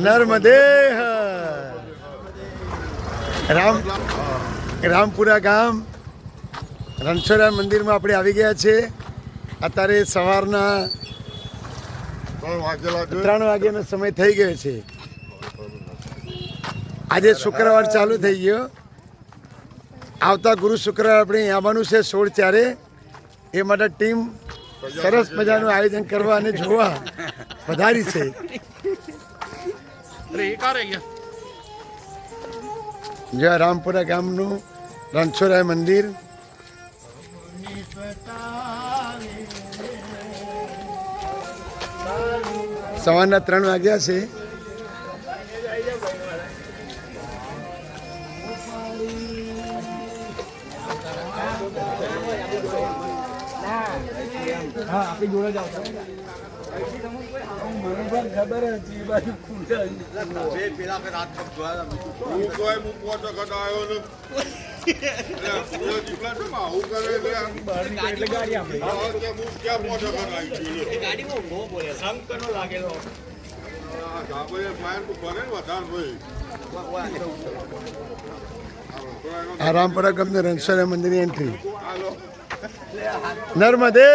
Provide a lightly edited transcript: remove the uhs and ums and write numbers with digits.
નર્મદે રામપુરા ગામ રણછોડરાય મંદિરમાં આપણે આવી ગયા છે. અત્યારે સવારના 3 વાગ્યાનો સમય થઈ ગયો છે. આજે શુક્રવાર ચાલુ થઈ ગયો. આવતા ગુરુ શુક્રવાર આપણે આવવાનું છે 16/4. એ માટે ટીમ સરસ મજાનું આયોજન કરવા અને જોવા વધારી છે. જો રામપુરા ગામનું રણછોડરાય મંદિર. સવારના 3 વાગ્યા છે. આપણી જોડે જ આવતા મને પણ ખબર હતી બાજુ પેલા રાત આ રામપુરા ગામના રણછોડરાય મંદિરની એન્ટ્રી. નર્મદે